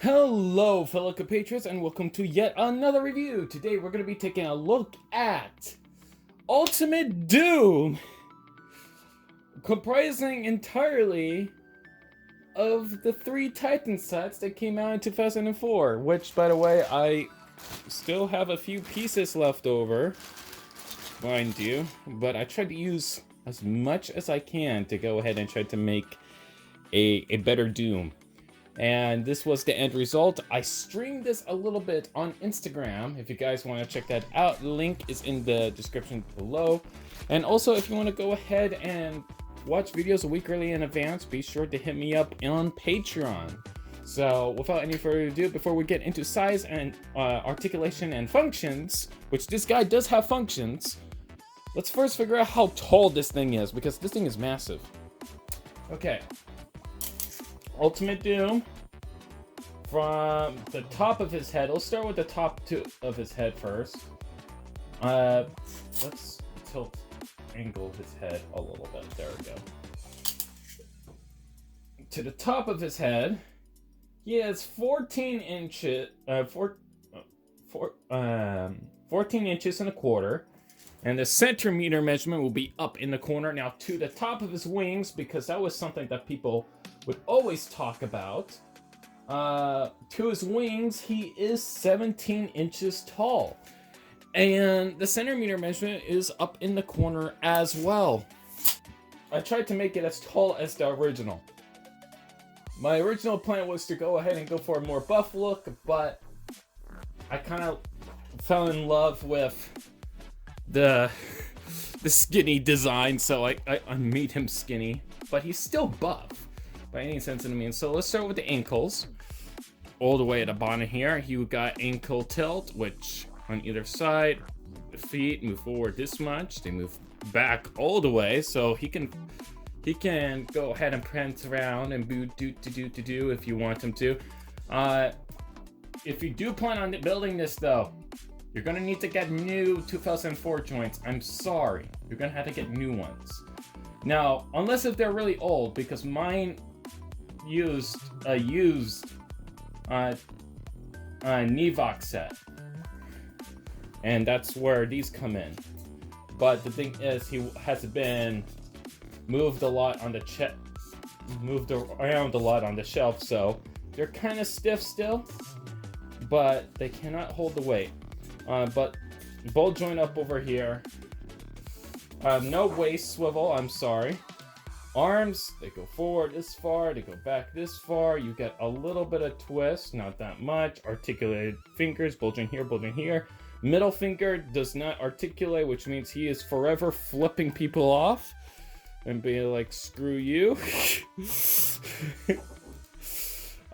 Hello, fellow compatriots, and welcome to yet another review. Today, we're going to be taking a look at Ultimate Dume, comprising entirely of the 3 Titan sets that came out in 2004, which, by the way, I still have a few pieces left over, mind you, but I tried to use as much as I can to go ahead and try to make a better Dume. And this was the end result. I streamed this a little bit on Instagram. If you guys want to check that out, link is in the description below. And also, if you want to go ahead and watch videos a week early in advance, be sure to hit me up on Patreon. So without any further ado, before we get into size and articulation and functions, which this guy does have functions, let's first figure out how tall this thing is, because this thing is massive. Okay. Ultimate Dume, from the top of his head. Let's start with the top of his head first. Let's angle his head a little bit. There we go. To the top of his head, he has 14 inches, 14 inches and a quarter. And the centimeter measurement will be up in the corner. Now, to the top of his wings, because that was something that people would always talk about. To his wings, he is 17 inches tall. And the centimeter measurement is up in the corner as well. I tried to make it as tall as the original. My original plan was to go ahead and go for a more buff look, but I kind of fell in love with the skinny design, so I made him skinny, but he's still buff by any sense of the means. So let's start with the ankles. All the way at the bottom here, you got ankle tilt, which on either side, the feet move forward this much, they move back all the way, so he can go ahead and prance around and do if you want him to. If you do plan on building this though, you're gonna need to get new 2004 joints. I'm sorry, you're gonna have to get new ones. Now, unless if they're really old, because mine used a Nevox set, and that's where these come in. But the thing is, he has been moved a lot on the moved around a lot on the shelf, so they're kind of stiff still, but they cannot hold the weight. But ball joint up over here. No waist swivel, I'm sorry. Arms, they go forward this far, they go back this far. You get a little bit of twist, not that much. Articulated fingers, ball joint here, ball joint here. Middle finger does not articulate, which means he is forever flipping people off and being like, screw you.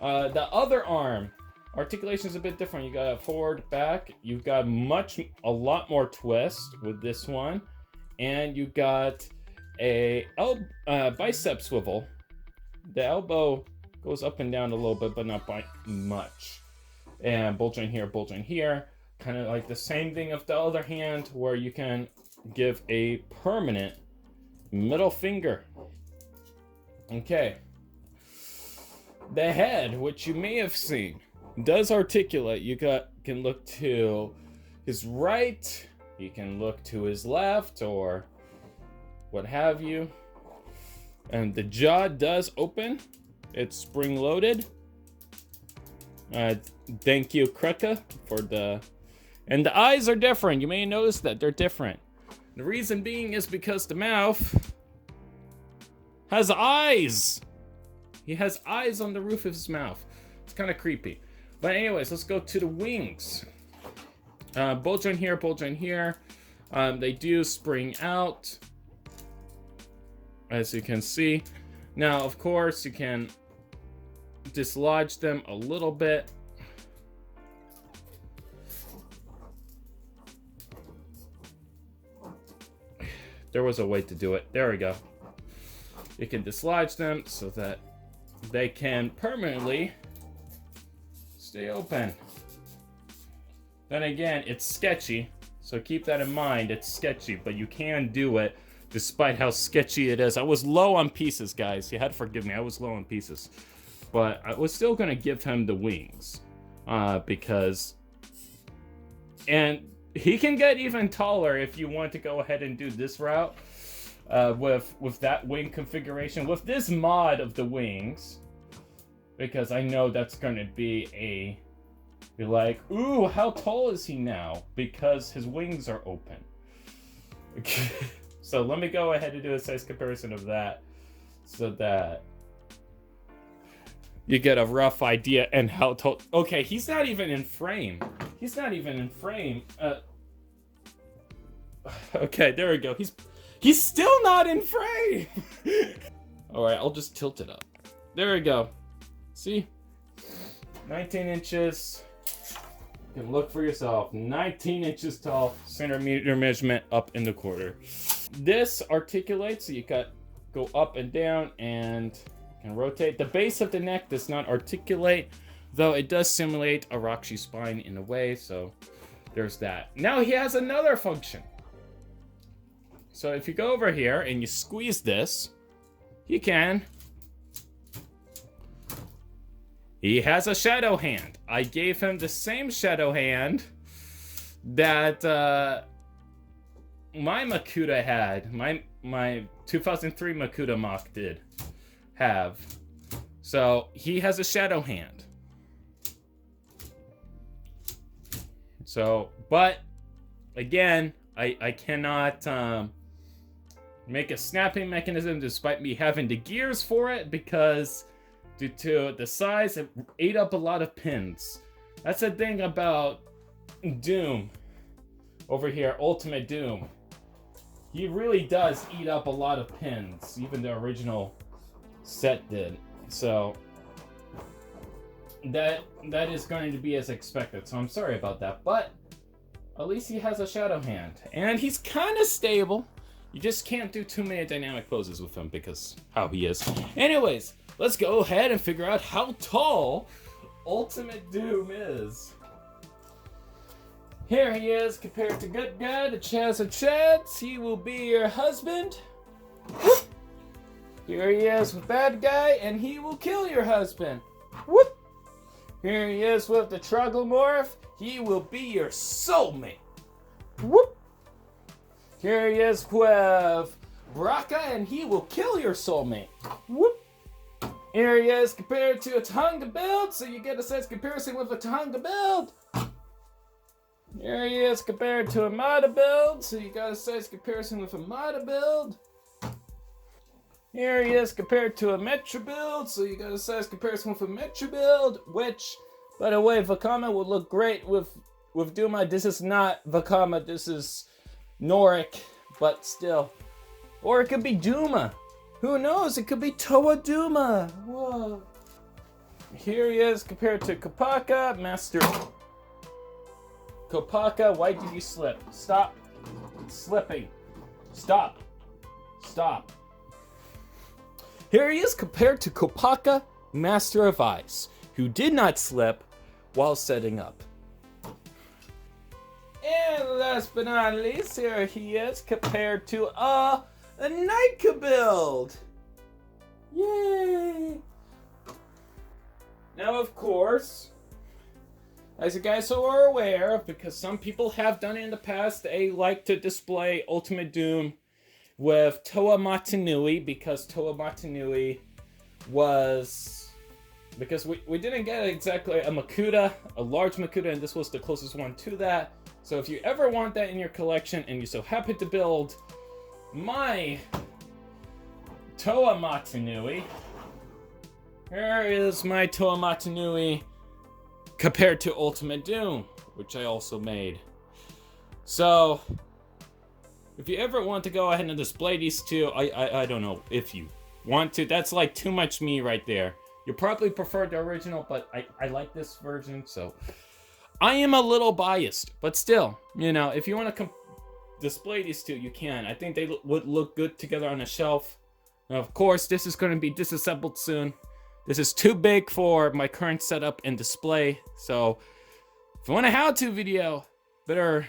The other arm, articulation is a bit different. You got a forward, back. You've got a lot more twist with this one. And you got a bicep swivel. The elbow goes up and down a little bit, but not by much. And ball joint here. Kind of like the same thing of the other hand, where you can give a permanent middle finger. Okay. The head, which you may have seen, does articulate. You can look to his right, you can look to his left, or what have you. And the jaw does open. It's spring loaded. Thank you, Krekka, for the... And the eyes are different. You may notice that they're different. The reason being is because the mouth has eyes. He has eyes on the roof of his mouth. It's kind of creepy. But anyways, let's go to the wings. Ball joint here, ball joint here. They do spring out, as you can see. Now, of course, you can dislodge them a little bit. There was a way to do it. There we go. You can dislodge them so that they can permanently stay open. Then again, it's sketchy, so keep that in mind. It's sketchy, but you can do it despite how sketchy it is. I was low on pieces, guys. You had to forgive me. I was low on pieces. but I was still gonna give him the wings, because, and he can get even taller if you want to go ahead and do this route, with that wing configuration, with this mod of the wings, because I know that's gonna be you're like, ooh, how tall is he now? Because his wings are open. So let me go ahead and do a size comparison of that, so that you get a rough idea and how tall. Okay, he's not even in frame. He's not even in frame. Okay, there we go. He's still not in frame. All right, I'll just tilt it up. There we go. See, 19 inches. You can look for yourself. 19 inches tall, centimeter measurement up in the quarter. This articulates, so you got go up and down and can rotate. The base of the neck does not articulate, though it does simulate a Roxy spine in a way, so there's that. Now he has another function. So if you go over here and you squeeze this, he has a shadow hand. I gave him the same shadow hand that my Makuta had. My 2003 Makuta MOC did have. So he has a shadow hand. So, but again, I cannot make a snapping mechanism despite me having the gears for it, because due to the size, it ate up a lot of pins. That's the thing about Dume over here, Ultimate Dume. He really does eat up a lot of pins, even the original set did. So that is going to be as expected. So I'm sorry about that, but at least he has a shadow hand, and he's kind of stable. You just can't do too many dynamic poses with him because how he is. Anyways, let's go ahead and figure out how tall Ultimate Dume is. Here he is compared to good guy, the Chaz of Chads. He will be your husband. Whoop. Here he is with bad guy, and he will kill your husband. Whoop. Here he is with the Trogglomorph. He will be your soulmate. Whoop. Here he is with Braka, and he will kill your soulmate. Whoop. Here he is compared to a Tahunga build, so you get a size comparison with a Tahunga build. Here he is compared to a Mata build, so you got a size comparison with a Mata build. Here he is compared to a Metra build, so you got a size comparison with a Metra build, which, by the way, Vakama would look great with Dume. This is not Vakama, this is Noric, but still. Or it could be Dume. Who knows? It could be Toa Dume. Whoa. Here he is compared to Kopaka, Master. Kopaka, why did you slip? Stop slipping. Stop. Stop. Here he is compared to Kopaka, Master of Ice, who did not slip while setting up. And last but not least, here he is compared to a Nika build. Yay! Now, of course, as you guys are aware of, because some people have done it in the past, they like to display Ultimate Dume with Toa Matanui, because Toa Matanui was... Because we didn't get exactly a Makuta, a large Makuta, and this was the closest one to that. So if you ever want that in your collection, and you so happen to build my Toa Matanui, here is my Toa Matanui compared to Ultimate Dume, which I also made. So, if you ever want to go ahead and display these two, I don't know if you want to. That's like too much me right there. You probably prefer the original, but I like this version, so I am a little biased. But still, you know, if you want to display these two, you can. I think they would look good together on a shelf. Now, of course, this is going to be disassembled soon. This is too big for my current setup and display, so if you want a how-to video, better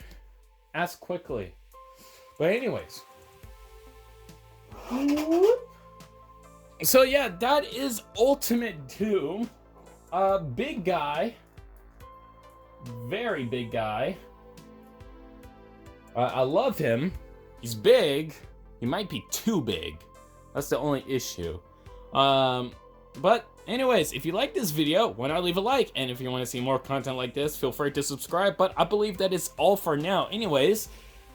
ask quickly. But anyways, So yeah, that is Ultimate Doom. Big guy. Very big guy. I love him. He's big. He might be too big. That's the only issue. But anyways, if you like this video, why not leave a like? And if you want to see more content like this, feel free to subscribe. But I believe that is all for now. Anyways,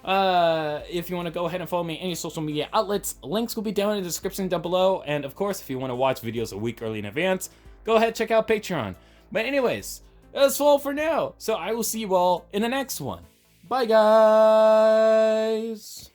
if you want to go ahead and follow me on any social media outlets, links will be down in the description down below. And of course, if you want to watch videos a week early in advance, go ahead, check out Patreon. But anyways, that's all for now. So I will see you all in the next one. Bye, guys.